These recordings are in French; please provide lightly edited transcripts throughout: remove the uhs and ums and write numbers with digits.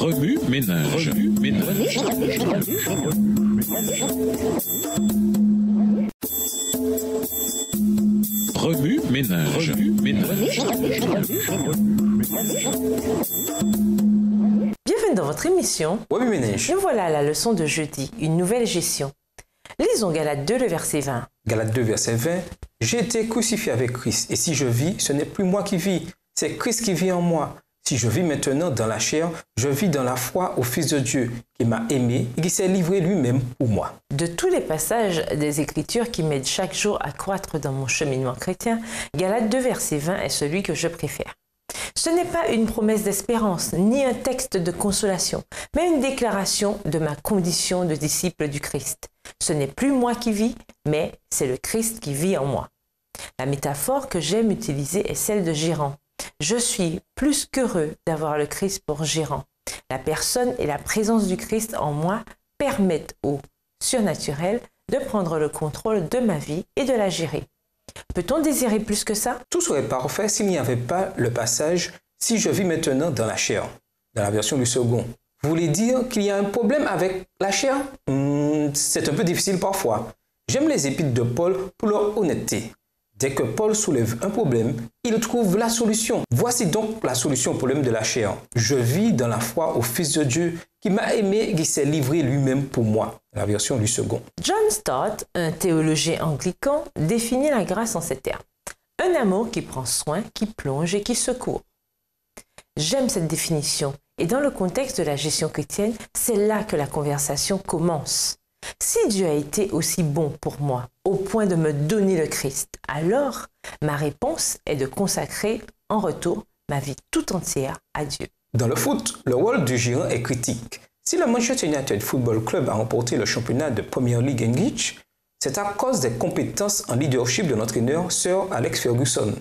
Remue ménage. Remue ménage. Bienvenue dans votre émission. Remue ménage. Nous voilà à la leçon de jeudi, une nouvelle gestion. Lisons Galates 2, le verset 20. Galates 2, verset 20. J'ai été crucifié avec Christ, et si je vis, ce n'est plus moi qui vis, c'est Christ qui vit en moi. Si je vis maintenant dans la chair, je vis dans la foi au Fils de Dieu, qui m'a aimé et qui s'est livré lui-même pour moi. De tous les passages des Écritures qui m'aident chaque jour à croître dans mon cheminement chrétien, Galates 2, verset 20 est celui que je préfère. Ce n'est pas une promesse d'espérance, ni un texte de consolation, mais une déclaration de ma condition de disciple du Christ. Ce n'est plus moi qui vis, mais c'est le Christ qui vit en moi. La métaphore que j'aime utiliser est celle de gérant. Je suis plus qu'heureux d'avoir le Christ pour gérant. La personne et la présence du Christ en moi permettent au surnaturel de prendre le contrôle de ma vie et de la gérer. Peut-on désirer plus que ça? Tout serait parfait s'il n'y avait pas le passage « Si je vis maintenant dans la chair » dans la version du second. Vous voulez dire qu'il y a un problème avec la chair? C'est un peu difficile parfois. J'aime les épîtres de Paul pour leur honnêteté. Dès que Paul soulève un problème, il trouve la solution. Voici donc la solution au problème de la chair. Je vis dans la foi au Fils de Dieu qui m'a aimé et qui s'est livré lui-même pour moi. La version du second. John Stott, un théologien anglican, définit la grâce en ces termes. Un amour qui prend soin, qui plonge et qui secourt. J'aime cette définition. Et dans le contexte de la gestion chrétienne, c'est là que la conversation commence. Si Dieu a été aussi bon pour moi, au point de me donner le Christ, alors ma réponse est de consacrer en retour ma vie tout entière à Dieu. Dans le foot, le rôle du gérant est critique. Si le Manchester United Football Club a remporté le championnat de Premier League English, c'est à cause des compétences en leadership de l'entraîneur Sir Alex Ferguson.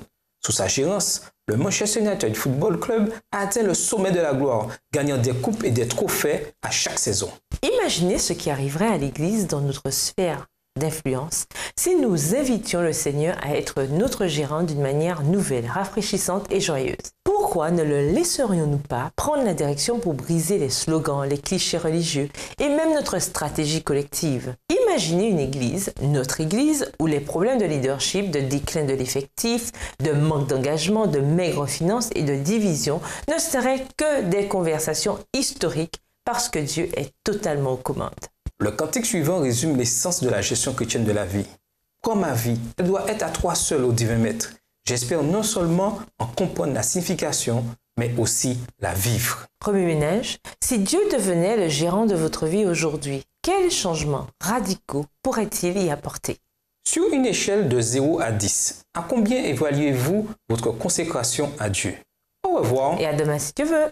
Sous sa gérance, le Manchester United Football Club a atteint le sommet de la gloire, gagnant des coupes et des trophées à chaque saison. Imaginez ce qui arriverait à l'Église dans notre sphère d'influence si nous invitions le Seigneur à être notre gérant d'une manière nouvelle, rafraîchissante et joyeuse. Pourquoi ne le laisserions-nous pas prendre la direction pour briser les slogans, les clichés religieux et même notre stratégie collective? Imaginez une église, notre église, où les problèmes de leadership, de déclin de l'effectif, de manque d'engagement, de maigres finances et de division ne seraient que des conversations historiques parce que Dieu est totalement aux commandes. Le cantique suivant résume l'essence de la gestion chrétienne de la vie. Prends ma vie, elle doit être à toi seul au divin maître. J'espère non seulement en comprendre la signification, mais aussi la vivre. Remue ménage, si Dieu devenait le gérant de votre vie aujourd'hui, quels changements radicaux pourrait-il y apporter? Sur une échelle de 0 à 10, à combien évaluez-vous votre consécration à Dieu? Au revoir. Et à demain si tu veux.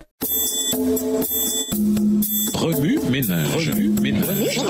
Remue ménage. Remue ménage.